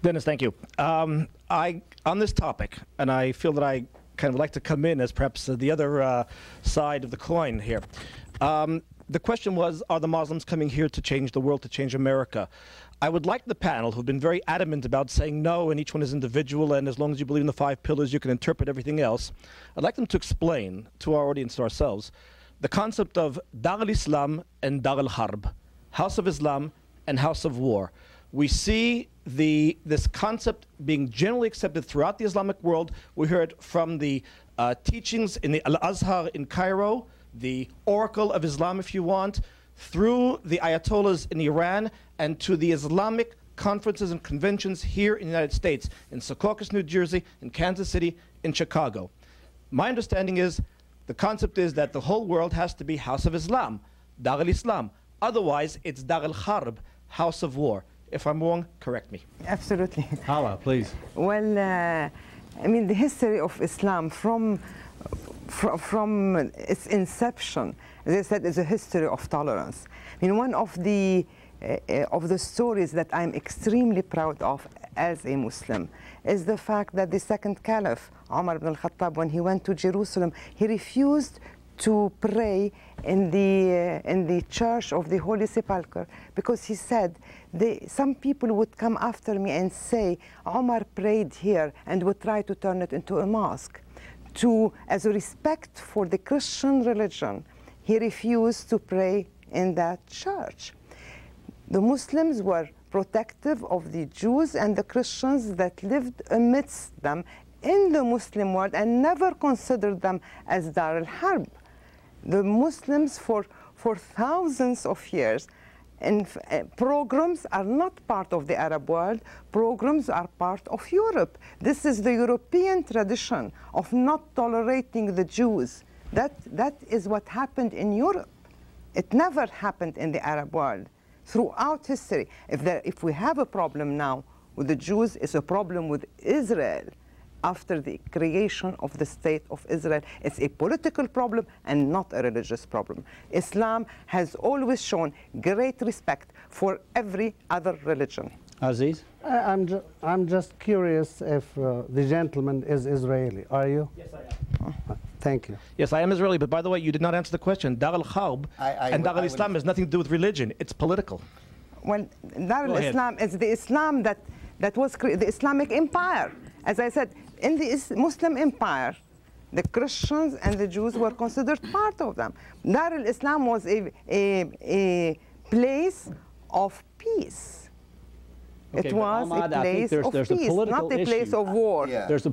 Dennis, thank you. On this topic, and I feel that I kind of like to come in as perhaps the other side of the coin here. The question was, are the Muslims coming here to change the world, to change America? I would like the panel, who've been very adamant about saying no, and each one is individual, and as long as you believe in the 5 pillars, you can interpret everything else. I'd like them to explain to our audience, to ourselves, the concept of Dar al-Islam and Dar al-Harb, House of Islam and House of War. We see this concept being generally accepted throughout the Islamic world. We heard from the teachings in the Al-Azhar in Cairo, the Oracle of Islam, if you want, through the Ayatollahs in Iran, and to the Islamic conferences and conventions here in the United States, in Secaucus, New Jersey, in Kansas City, in Chicago. My understanding is, the concept is that the whole world has to be House of Islam, Dar al-Islam. Otherwise, it's Dar al-Harb, House of War. If I'm wrong, correct me. Absolutely. Hala, please. Well, I mean, the history of Islam from its inception, as I said, is a history of tolerance. I mean, one of the stories that I'm extremely proud of as a Muslim is the fact that the second caliph, Umar ibn al-Khattab, when he went to Jerusalem, he refused to pray in the church of the Holy Sepulchre because he said, some people would come after me and say, Umar prayed here, and would try to turn it into a mosque. As a respect for the Christian religion, he refused to pray in that church. The Muslims were protective of the Jews and the Christians that lived amidst them in the Muslim world and never considered them as Dar al-Harb. The Muslims for thousands of years, and pogroms are not part of the Arab world, pogroms are part of Europe. This is the European tradition of not tolerating the Jews. That is what happened in Europe. It never happened in the Arab world. Throughout history, if we have a problem now with the Jews, it's a problem with Israel. After the creation of the state of Israel, it's a political problem and not a religious problem. Islam has always shown great respect for every other religion. Aziz? I'm just curious if the gentleman is Israeli. Are you? Yes, I am. Thank you. Yes, I am Israeli, but by the way, you did not answer the question. Dar al-Harb and Dar al-Islam has nothing to do with religion. It's political. Well, Dar al-Islam is the Islam that was the Islamic empire. As I said, in the Muslim empire, the Christians and the Jews were considered part of them. Dar al-Islam was a place of peace. Okay, it was Ahmad, a place of peace, not a place of war. Yeah. There's a